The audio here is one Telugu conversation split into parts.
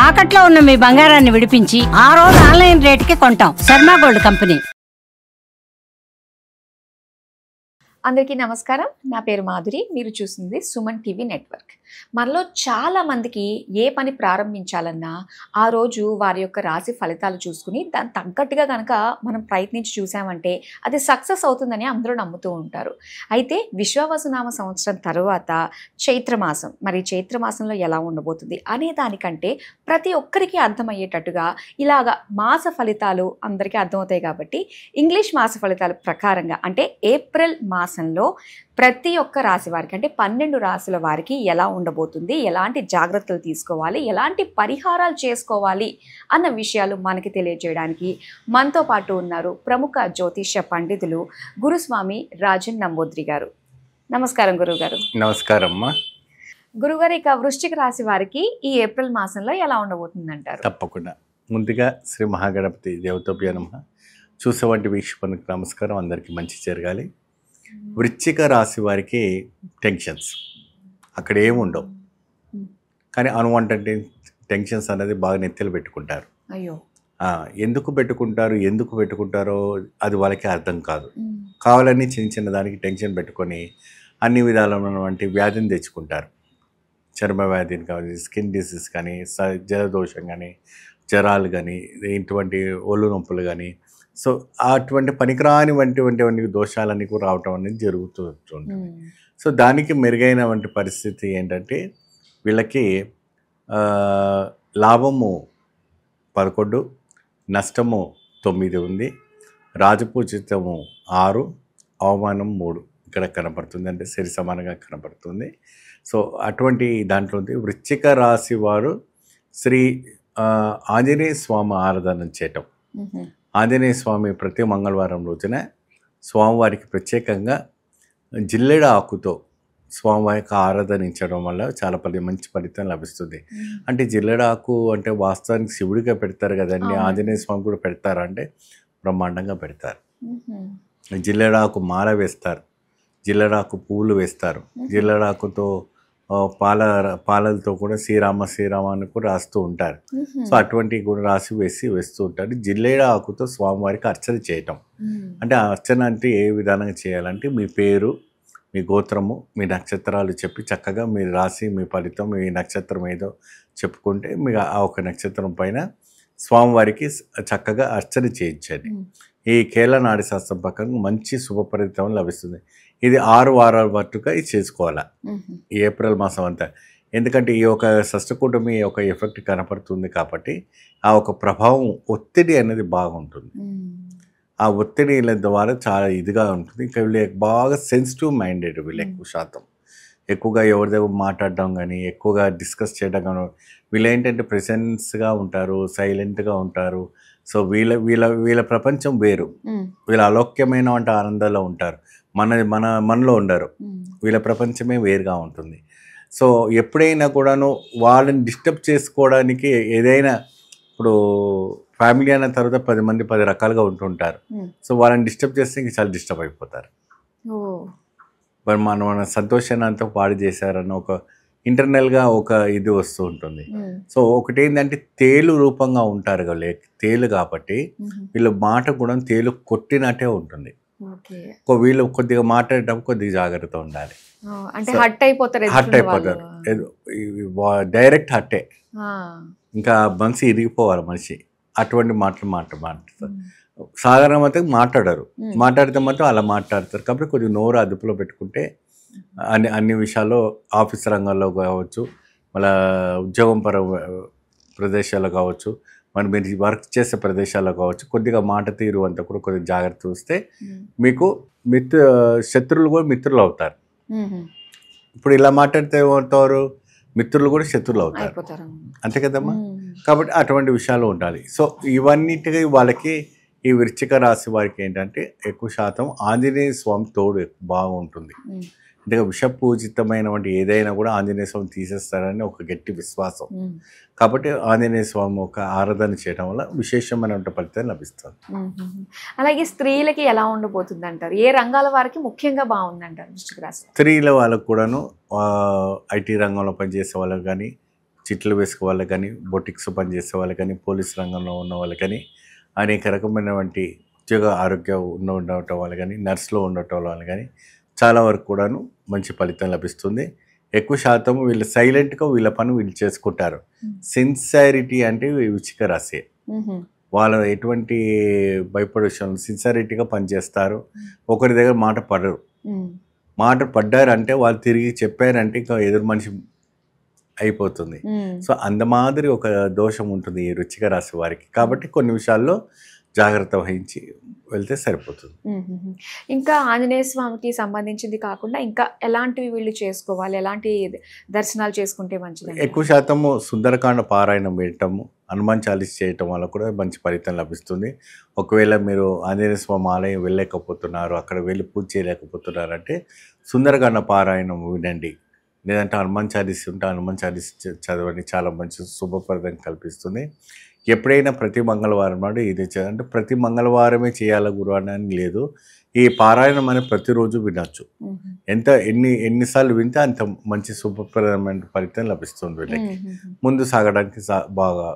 తాకట్లో ఉన్న మీ బంగారాన్ని విడిపించి ఆ రోజు ఆన్లైన్ రేటుకి కొంటాం. Sharma gold company. అందరికీ నమస్కారం. నా పేరు మాధురి. మీరు చూస్తుంది సుమన్ టీవీ నెట్వర్క్. మనలో చాలా మందికి ఏ పని ప్రారంభించాలన్నా ఆ రోజు వారి యొక్క రాశి ఫలితాలు చూసుకుని దాని తగ్గట్టుగా కనుక మనం ప్రయత్నించి చూసామంటే అది సక్సెస్ అవుతుందని అందరూ నమ్ముతూ ఉంటారు. అయితే విశ్వావసునామ సంవత్సరం తర్వాత చైత్రమాసం, మరి చైత్రమాసంలో ఎలా ఉండబోతుంది అనే దానికంటే ప్రతి ఒక్కరికి అర్థమయ్యేటట్టుగా ఇలాగా మాస ఫలితాలు అందరికీ అర్థమవుతాయి కాబట్టి ఇంగ్లీష్ మాస ఫలితాల ప్రకారంగా అంటే ఏప్రిల్ మాసంలో ప్రతి ఒక్క రాశి వారికి అంటే 12 రాశుల వారికి ఎలా ఉండబోతుంది, ఎలాంటి జాగ్రత్తలు తీసుకోవాలి, ఎలాంటి పరిహారాలు చేసుకోవాలి అన్న విషయాలు మనకి తెలియజేయడానికి మనతో పాటు ఉన్నారు ప్రముఖ జ్యోతిష్య పండితులు గురుస్వామి రాజన్ నంబూద్రి గారు. నమస్కారం గురువుగారు. నమస్కారం అమ్మా. గురుగారు, ఇక వృశ్చిక రాశి వారికి ఈ ఏప్రిల్ మాసంలో ఎలా ఉండబోతుంది అంటారు? తప్పకుండా. ముందుగా శ్రీ మహాగణపతి దేవతోభ్యో నమః. చూసేవంటి వీక్షకులకు నమస్కారం. అందరికీ మంచి జరగాలి. వృశ్చిక రాశి వారికి టెన్షన్స్ అక్కడ ఏముండవు, కానీ అన్వాంటెడ్ టెన్షన్స్ అనేది బాగా నెత్తెలు పెట్టుకుంటారు. అయ్యో, ఎందుకు పెట్టుకుంటారో అది వాళ్ళకి అర్థం కాదు. కావాలని చిన్న దానికి టెన్షన్ పెట్టుకొని అన్ని విధాలైనటువంటి వ్యాధిని తెచ్చుకుంటారు. చర్మ వ్యాధిని కానీ, స్కిన్ డిసీజ్ కానీ, జలదోషం కానీ, జ్వరాలు కానీ, ఇటువంటి ఒళ్ళు నొప్పులు కానీ, సో అటువంటి పనికిరాని వంటి దోషాలన్నీ కూడా రావటం అనేది జరుగుతూ ఉంటుంది. సో దానికి మెరుగైనటువంటి పరిస్థితి ఏంటంటే వీళ్ళకి లాభము 11, నష్టము 9 ఉంది, రాజపూజితము 6, అవమానం 3 ఇక్కడ కనపడుతుంది. అంటే సరి సమానంగా కనపడుతుంది. సో అటువంటి దాంట్లో ఉంది. వృశ్చిక రాశి వారు శ్రీ ఆంజనేయ స్వామి ఆరాధన చేయటం. ఆంజనేయ స్వామి ప్రతి మంగళవారం రోజున స్వామివారికి ప్రత్యేకంగా జిల్లెడ ఆకుతో స్వామివారికి ఆరాధనించడం వల్ల చాలా మంచి ఫలితం లభిస్తుంది. అంటే జిల్లెడ ఆకు అంటే వాస్తవానికి శివుడిగా పెడతారు కదండి, ఆంజనేయ స్వామి కూడా పెడతారు అంటే బ్రహ్మాండంగా పెడతారు. జిల్లెడాకు మాల వేస్తారు, జిల్లెడాకు పువ్వులు వేస్తారు, జిల్లెడాకుతో పాలలతో కూడా శ్రీరామ అని కూడా రాస్తూ ఉంటారు. సో అటువంటి కూడా వేస్తూ ఉంటారు. జిల్లేడ ఆకుతో స్వామివారికి అర్చన చేయటం. అంటే ఆ అర్చన అంటే ఏ విధానంగా చేయాలంటే మీ పేరు, మీ గోత్రము, మీ నక్షత్రాలు చెప్పి చక్కగా మీ రాశి, మీ ఫలితం, మీ నక్షత్రం ఏదో చెప్పుకుంటే మీకు ఆ ఒక నక్షత్రం పైన స్వామివారికి చక్కగా అర్చన చేయించండి. ఈ కేరళనాడి శాస్త్రం ప్రకారం మంచి శుభ ఫలితం లభిస్తుంది. ఇది 6 వారాల పాటుగా ఇది చేసుకోవాలి ఈ ఏప్రిల్ మాసం అంతా. ఎందుకంటే ఈ ఒక షష్ఠకూటమి ఒక ఎఫెక్ట్ కనపడుతుంది కాబట్టి ఆ ఒక ప్రభావం, ఒత్తిడి అనేది బాగుంటుంది. ఆ ఒత్తిడి ద్వారా చాలా ఇదిగా ఉంటుంది. ఇంకా వీళ్ళు బాగా సెన్సిటివ్ మైండెడ్, వీళ్ళు ఎక్కువ శాతం ఎక్కువగా ఎవరి దగ్గర మాట్లాడడం కానీ, ఎక్కువగా డిస్కస్ చేయడం కానీ, వీళ్ళు ఏంటంటే ప్రెసెన్స్గా ఉంటారు, సైలెంట్గా ఉంటారు. సో వీళ్ళ ప్రపంచం వేరు. వీళ్ళ అలౌక్యమైన వంటి ఆనందాల్లో ఉంటారు, మనలో ఉండరు. వీళ్ళ ప్రపంచమే వేరుగా ఉంటుంది. సో ఎప్పుడైనా కూడాను వాళ్ళని డిస్టర్బ్ చేసుకోవడానికి ఏదైనా, ఇప్పుడు ఫ్యామిలీ అన్న తర్వాత 10 మంది 10 రకాలుగా ఉంటుంటారు. సో వాళ్ళని డిస్టర్బ్ చేస్తే ఇంక చాలా డిస్టర్బ్ అయిపోతారు. మరి మన సంతోషాన్ని అంతా పాడు చేశారన్న ఒక ఇంటర్నల్గా ఒక ఇది వస్తూ ఉంటుంది. సో ఒకటి ఏంటంటే తేలు రూపంగా ఉంటారు కదా, తేలు కాబట్టి వీళ్ళ మాట కూడా తేలు కొట్టినట్టే ఉంటుంది. వీళ్ళు కొద్దిగా మాట్లాడేటప్పుడు కొద్దిగా జాగ్రత్త ఉండాలి. హట్ అయిపోతారు, డైరెక్ట్ హట్టే, ఇంకా మనసు ఇరిగిపోవాలి మనిషి. అటువంటి మాట్లాడతారు. సాధారణంగా మాట్లాడరు, మాట్లాడితే మాత్రం అలా మాట్లాడతారు. కాబట్టి కొద్దిగా నోరు అదుపులో పెట్టుకుంటే అన్ని విషయాల్లో, ఆఫీస్ రంగంలో కావచ్చు, మళ్ళీ ఉద్యోగం ప్రదేశాల్లో కావచ్చు, మరి మీరు వర్క్ చేసే ప్రదేశాల్లో కావచ్చు, కొద్దిగా మాట తీరు అంతా కూడా కొద్దిగా జాగ్రత్త చూస్తే మీకు శత్రువులు కూడా మిత్రులు అవుతారు. ఇప్పుడు ఇలా మాట్లాడితే ఏమవుతారు, మిత్రులు కూడా శత్రువులు అవుతారు, అంతే కదమ్మా. కాబట్టి అటువంటి విషయాలు ఉండాలి. సో ఇవన్నిటికీ వాళ్ళకి ఈ వృశ్చిక రాశి వారికి ఏంటంటే ఎక్కువ శాతం ఆంజనేయ స్వామి తోడు బాగుంటుంది. అంటే విషపూజితమైనటువంటి ఏదైనా కూడా ఆంజనేయ స్వామి తీసేస్తారని ఒక గట్టి విశ్వాసం. కాబట్టి ఆంజనేయ స్వామి ఒక ఆరాధన చేయడం వల్ల విశేషమైన ఫలితం లభిస్తుంది. అలాగే స్త్రీలకి ఎలా ఉండబోతుంది అంటారు? ఏ రంగాల వారికి ముఖ్యంగా బాగుందంటారు వృశ్చిక రాశి? స్త్రీల వాళ్ళకు కూడాను ఐటీ రంగంలో పనిచేసే వాళ్ళకి కానీ, చిట్లు వేసుకు వాళ్ళకి కానీ, బొటిక్స్ పనిచేసే వాళ్ళకి కానీ, పోలీస్ రంగంలో ఉన్న వాళ్ళకి కానీ, అనేక రకమైనటువంటి ఉద్యోగ ఆరోగ్యం ఉండటం వల్ల కానీ, నర్సులో ఉండటం వల్ల కానీ చాలా వరకు కూడాను మంచి ఫలితం లభిస్తుంది. ఎక్కువ శాతం వీళ్ళు సైలెంట్గా వీళ్ళ పని వీళ్ళు చేసుకుంటారు. సిన్సియారిటీ అంటే వృశ్చిక రాశి. వాళ్ళు ఎటువంటి భయపడే విషయం సిన్సియారిటీగా పనిచేస్తారు. ఒకరి దగ్గర మాట పడరు. మాట పడ్డారంటే వాళ్ళు తిరిగి చెప్పారంటే ఇంకా ఎదురు మనిషి అయిపోతుంది. సో అంత మాదిరి ఒక దోషం ఉంటుంది ఈ వృశ్చిక రాశి వారికి. కాబట్టి కొన్ని విషయాల్లో జాగ్రత్త వహించి వెళ్తే సరిపోతుంది. ఇంకా ఆంజనేయ స్వామికి సంబంధించింది కాకుండా ఇంకా ఎలాంటివి వీళ్ళు చేసుకోవాలి, ఎలాంటి దర్శనాలు చేసుకుంటే మంచిది? ఎక్కువ శాతము సుందరకాండ పారాయణం వేయటము, హనుమాన్ చాలీస్ చేయటం వల్ల కూడా మంచి ఫలితం లభిస్తుంది. ఒకవేళ మీరు ఆంజనేయ స్వామి ఆలయం వెళ్ళలేకపోతున్నారు, అక్కడ వెళ్ళి పూజ చేయలేకపోతున్నారంటే సుందరకాండ పారాయణం వినండి, లేదంటే హనుమాన్ చాలీస్ ఉంటే హనుమాన్ చాలీస్ చదవండి. చాలా మంచి శుభప్రదం కల్పిస్తుంది. ఎప్పుడైనా ప్రతి మంగళవారం నాడు ఇది అంటే ప్రతి మంగళవారమే చేయాలి గురు అని లేదు. ఈ పారాయణం అనేది ప్రతిరోజు వినొచ్చు. ఎన్నిసార్లు వింటే అంత మంచి శుభప్రదమైన ఫలితం లభిస్తుంది. వీళ్ళకి ముందు సాగడానికి బాగా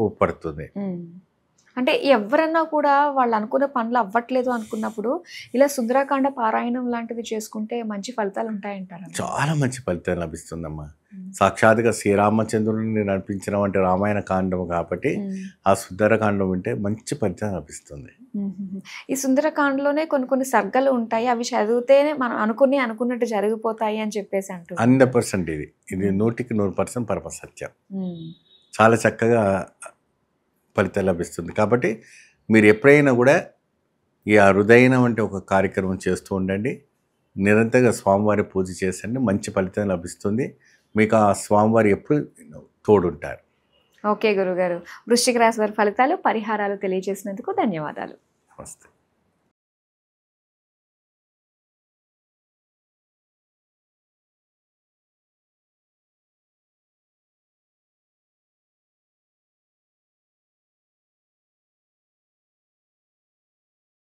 ఉపడుతుంది. అంటే ఎవరన్నా కూడా వాళ్ళు అనుకున్న పనులు అవ్వట్లేదు అనుకున్నప్పుడు ఇలా సుందరకాండ పారాయణం లాంటివి చేసుకుంటే మంచి ఫలితాలు ఉంటాయంటారు? చాలా మంచి ఫలితం లభిస్తుందమ్మా. సాక్షాత్గా శ్రీరామచంద్రుడిని నడిపించిన వంటి రామాయణ కాండం కాబట్టి ఆ సుందరకాండం వింటే మంచి ఫలితం లభిస్తుంది. ఈ సుందరకాండలోనే కొన్ని సర్గలు ఉంటాయి, అవి చదివితేనే మనం అనుకున్నట్టు జరిగిపోతాయి అని చెప్పేసి అంటారు. 100% ఇది 100% పరమ సత్యం. చాలా చక్కగా ఫలితం లభిస్తుంది. కాబట్టి మీరు ఎప్పుడైనా కూడా ఈ అరుదైన వంటి ఒక కార్యక్రమం చేస్తూ ఉండండి. నిరంతరంగా స్వామివారి పూజ చేసండి, మంచి ఫలితం లభిస్తుంది. మీకు ఆ స్వామివారి ఎప్పుడు తోడుంటారు. ఓకే గురుగారు, వృశ్చిక రాశి వారి ఫలితాలు, పరిహారాలు తెలియజేసినందుకు ధన్యవాదాలు. నమస్తే.